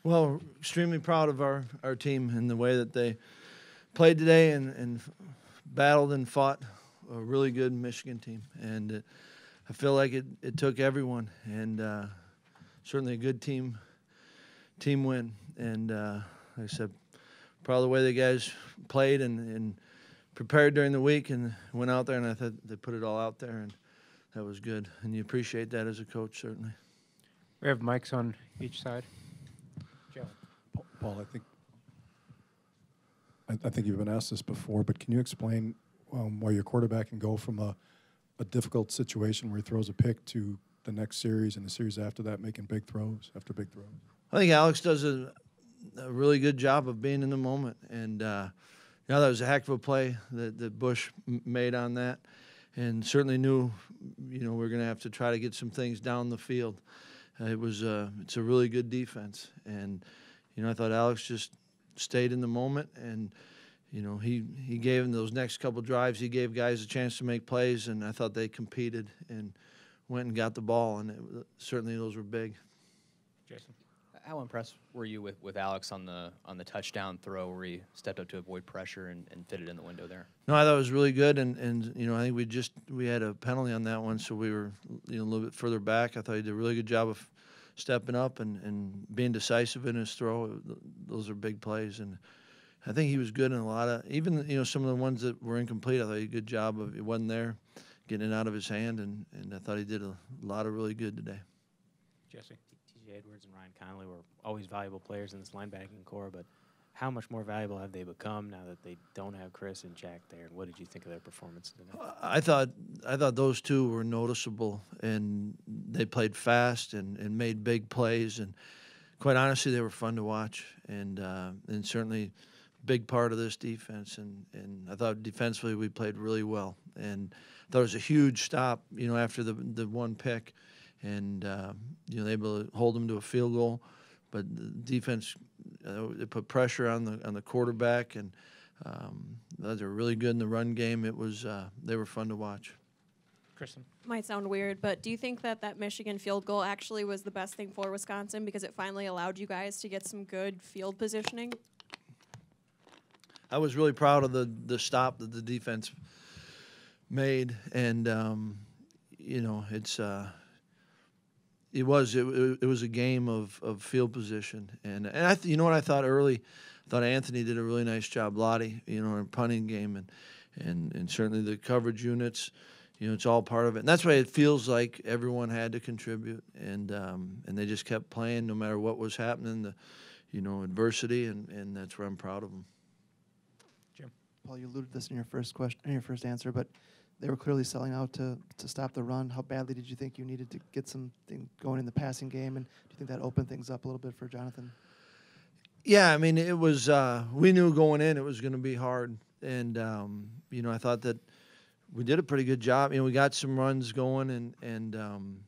Well, extremely proud of our team and the way that they played today and battled and fought a really good Michigan team. And I feel like it took everyone, and certainly a good team win. And like I said, proud of the way the guys played and prepared during the week and went out there, and I thought they put it all out there, and that was good. And you appreciate that as a coach, certainly. We have mics on each side. Jeff. Paul, I think you've been asked this before, but can you explain why your quarterback can go from a difficult situation where he throws a pick to the next series and the series after that making big throws after big throws? I think Alex does a really good job of being in the moment, and that was a heck of a play that Bush made on that, and certainly knew, we're going to have to try to get some things down the field. It's a really good defense, and I thought Alex just stayed in the moment, and he gave him those next couple drives. He gave guys a chance to make plays, and I thought they competed and went and got the ball, and certainly those were big. Jason. How impressed were you with Alex on the touchdown throw where he stepped up to avoid pressure and fit it in the window there? No, I thought it was really good, and I think we had a penalty on that one, so we were a little bit further back. I thought he did a really good job of stepping up and being decisive in his throw. Those are big plays, and I think he was good in a lot of, even some of the ones that were incomplete. I thought he did a good job of, it wasn't there, getting it out of his hand, and I thought he did a lot of really good today. Jesse. TJ Edwards and Ryan Connolly were always valuable players in this linebacking core, but how much more valuable have they become now that they don't have Chryst and Jack there? And what did you think of their performance today? I thought those two were noticeable, and they played fast and made big plays, and quite honestly, they were fun to watch, and certainly a big part of this defense. And I thought defensively we played really well, and I thought it was a huge stop, after the one pick. And they were able to hold them to a field goal, but the defense they put pressure on the quarterback, and they were really good in the run game. They were fun to watch. Kristen. Might sound weird, but do you think that Michigan field goal actually was the best thing for Wisconsin because it finally allowed you guys to get some good field positioning? I was really proud of the stop that the defense made, and It was a game of field position, and what I thought early. I thought Anthony did a really nice job, Lottie, in a punting game, and certainly the coverage units, it's all part of it. And that's why it feels like everyone had to contribute, and they just kept playing no matter what was happening, the adversity, and that's where I'm proud of them. Jim. Paul, you alluded to this in your first answer, but they were clearly selling out to stop the run. How badly did you think you needed to get something going in the passing game? And do you think that opened things up a little bit for Jonathan? Yeah, I mean, it was we knew going in it was going to be hard. And, I thought that we did a pretty good job. We got some runs going, and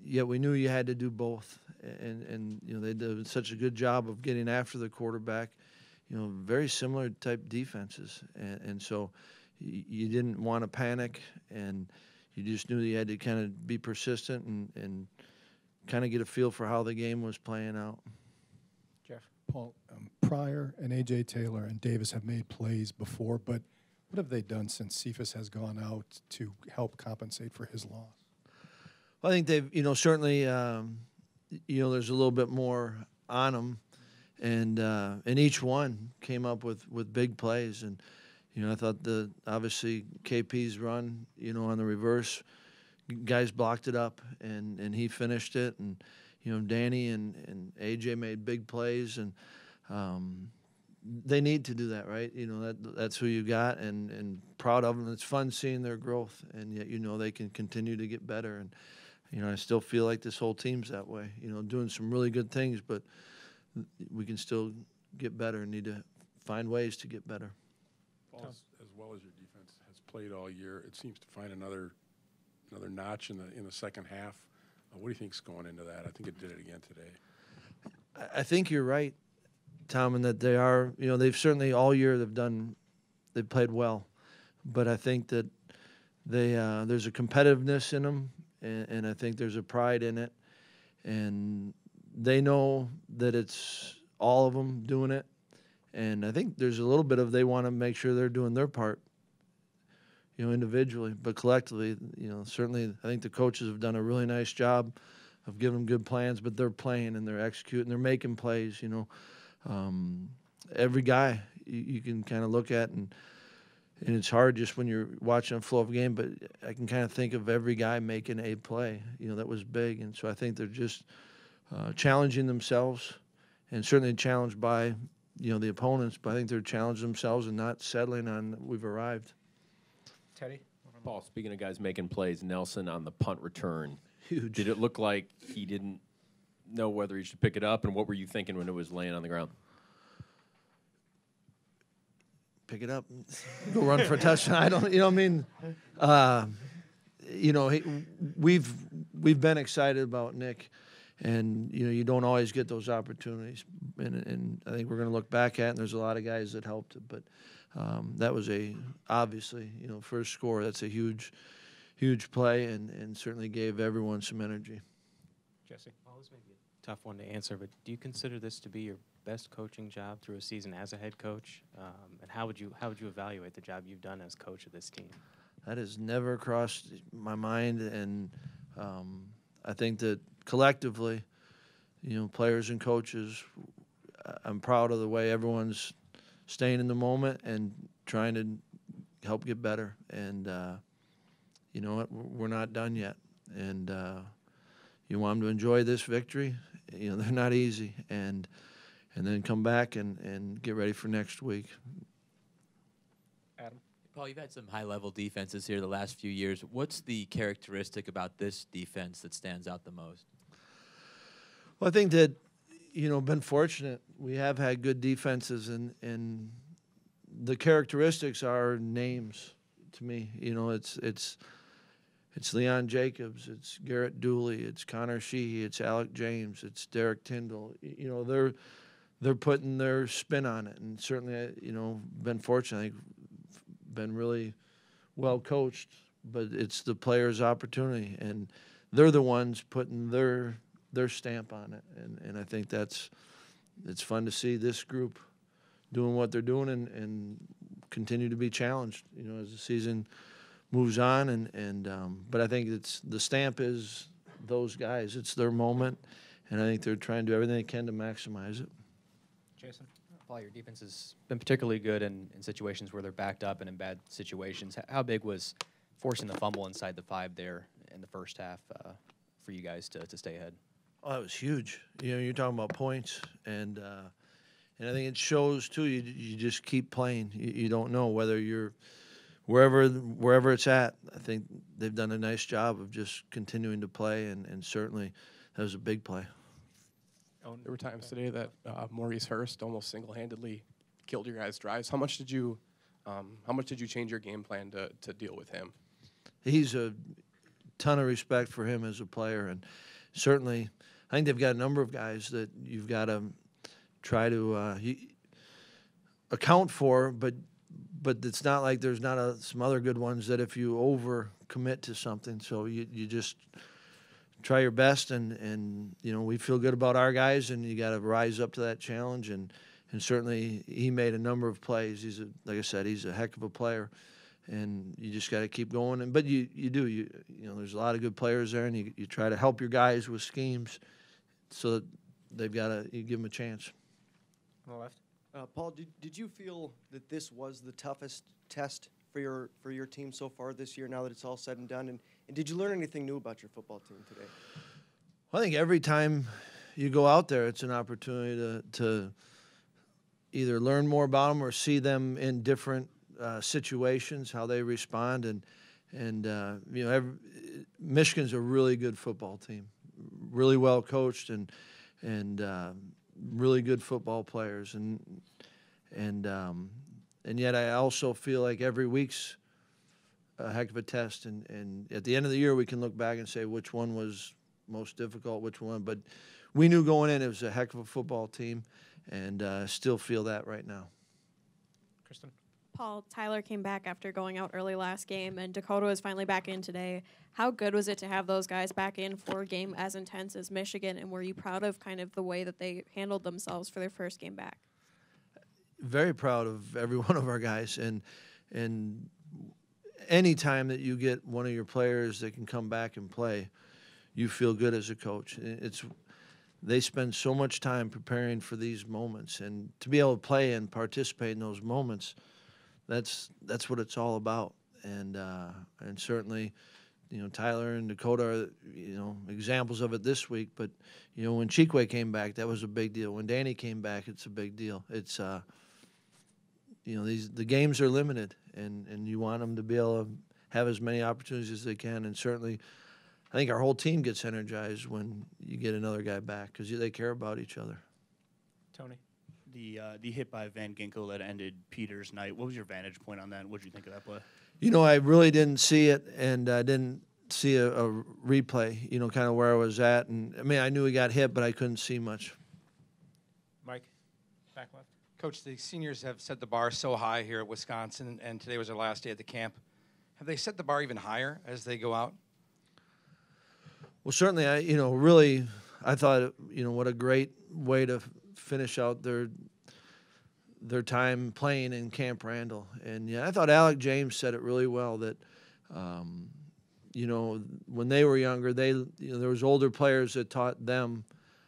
yet we knew you had to do both. And they did such a good job of getting after the quarterback, very similar type defenses. And so you didn't want to panic, and you just knew you had to kind of be persistent and kind of get a feel for how the game was playing out. Jeff. Paul, Pryor and A.J. Taylor and Davis have made plays before, but what have they done since Cephas has gone out to help compensate for his loss? Well, I think they've, certainly, there's a little bit more on them, and each one came up with big plays. And I thought obviously KP's run, on the reverse, guys blocked it up, and he finished it. And Danny and AJ made big plays, and they need to do that, right? That's who you got, and proud of them. It's fun seeing their growth, and yet they can continue to get better. And I still feel like this whole team's that way. Doing some really good things, but we can still get better and need to find ways to get better. Paul, as well as your defense has played all year, it seems to find another notch in the second half. What do you think's going into that? I think it did it again today. I think you're right, Tom, in that they are. They've certainly all year they've played well, but I think that there's a competitiveness in them, and I think there's a pride in it, and they know that it's all of them doing it, and I think there's a little bit of they want to make sure they're doing their part, individually, but collectively, certainly I think the coaches have done a really nice job of giving them good plans, but they're playing and they're executing, they're making plays. Every guy you can kind of look at, and it's hard just when you're watching a flow of a game, but I can kind of think of every guy making a play, that was big. And so I think they're just challenging themselves, and certainly challenged by, the opponents, but I think they're challenging themselves and not settling on we've arrived. Teddy? Paul, speaking of guys making plays, Nelson on the punt return. Huge. Did it look like he didn't know whether he should pick it up, and what were you thinking when it was laying on the ground? Pick it up, go run for a touchdown. I don't, we've been excited about Nick, and you don't always get those opportunities, and I think we're going to look back at it, and there's a lot of guys that helped it, but that was obviously first score. That's a huge play, and certainly gave everyone some energy. Jesse? Well, this may be a tough one to answer, but do you consider this to be your best coaching job through a season as a head coach? And how would you evaluate the job you've done as coach of this team? That has never crossed my mind, and I think that collectively, players and coaches, I'm proud of the way everyone's staying in the moment and trying to help get better. And you know what? We're not done yet, and you want them to enjoy this victory. They're not easy, and then come back and get ready for next week. Adam? Paul, you've had some high-level defenses here the last few years. What's the characteristic about this defense that stands out the most? Well, I think that, been fortunate. We have had good defenses, and the characteristics are names to me. It's Leon Jacobs, it's Garrett Dooley, it's Connor Sheehy, it's Alec James, it's Derek Tyndall. They're putting their spin on it, and certainly, been fortunate. I think been really well coached, but it's the players' opportunity, and they're the ones putting their stamp on it, and I think it's fun to see this group doing what they're doing and continue to be challenged, as the season moves on, but I think it's the stamp is those guys. It's their moment, and I think they're trying to do everything they can to maximize it. Jason? Paul, your defense has been particularly good in situations where they're backed up and in bad situations. How big was forcing the fumble inside the 5 there in the first half for you guys to stay ahead? Oh, that was huge. You're talking about points, and I think it shows too. You just keep playing. You don't know whether you're wherever it's at. I think they've done a nice job of just continuing to play, and certainly that was a big play. There were times today that Maurice Hurst almost single-handedly killed your guys' drives. How much did you change your game plan to deal with him? He's a ton of respect for him as a player, and certainly I think they've got a number of guys that you've got to try to account for, but it's not like there's not some other good ones that if you over commit to something, so you just try your best, and we feel good about our guys, and you got to rise up to that challenge, and certainly he made a number of plays. Like I said, he's a heck of a player, and you just got to keep going. But you do there's a lot of good players there, and you try to help your guys with schemes, so that they've got to give them a chance. On the left? Paul, did you feel that this was the toughest test for your team so far this year, now that it's all said and done? And did you learn anything new about your football team today? Well, I think every time you go out there, it's an opportunity to either learn more about them or see them in different situations, how they respond. And Michigan's a really good football team, really well coached, and really good football players. And yet I also feel like every week's a heck of a test, and at the end of the year we can look back and say which one was most difficult, which one. But we knew going in it was a heck of a football team, and still feel that right now. Kristen? Paul, Tyler came back after going out early last game, and Dakota was finally back in today. How good was it to have those guys back in for a game as intense as Michigan, and were you proud of kind of the way that they handled themselves for their first game back? Very proud of every one of our guys, and any time that you get one of your players that can come back and play, you feel good as a coach. They spend so much time preparing for these moments, and to be able to play and participate in those moments, that's what it's all about. And certainly, Tyler and Dakota are, examples of it this week. But, when Chikwe came back, that was a big deal. When Danny came back, it's a big deal. It's, the games are limited, and you want them to be able to have as many opportunities as they can. And certainly, I think our whole team gets energized when you get another guy back because they care about each other. Tony? The hit by Van Ginkel that ended Peter's night, what was your vantage point on that? What did you think of that play? I really didn't see it, and I didn't see a replay, kind of where I was at. And, I knew he got hit, but I couldn't see much. Mike, back left. Coach, the seniors have set the bar so high here at Wisconsin, and today was their last day at the camp. Have they set the bar even higher as they go out? Well, certainly, I thought, what a great way to finish out their time playing in Camp Randall. And, I thought Alec James said it really well that, when they were younger, there was older players that taught them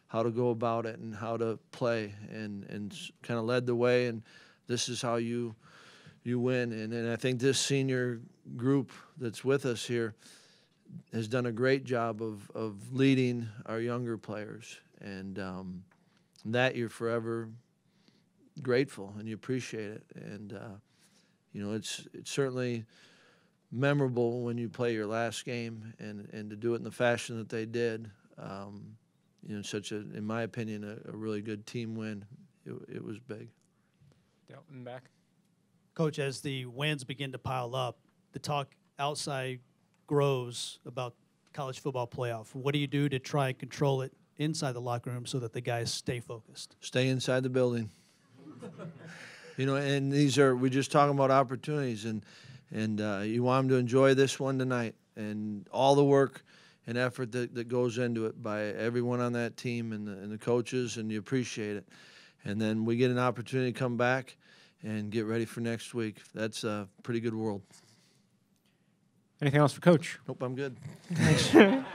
how to go about it and how to play and kind of led the way. And this is how you win. And I think this senior group that's with us here has done a great job of leading our younger players, and that you're forever grateful and you appreciate it. And it's certainly memorable when you play your last game and to do it in the fashion that they did. Such in my opinion, a really good team win. It was big. Delton back. Coach, as the wins begin to pile up, the talk outside grows about college football playoff. What do you do to try and control it inside the locker room so that the guys stay focused? Stay inside the building. And we're just talking about opportunities, and you want them to enjoy this one tonight, and all the work and effort that goes into it by everyone on that team and the coaches, and you appreciate it. And then we get an opportunity to come back and get ready for next week. That's a pretty good world. Anything else for Coach? Nope, I'm good. Thanks.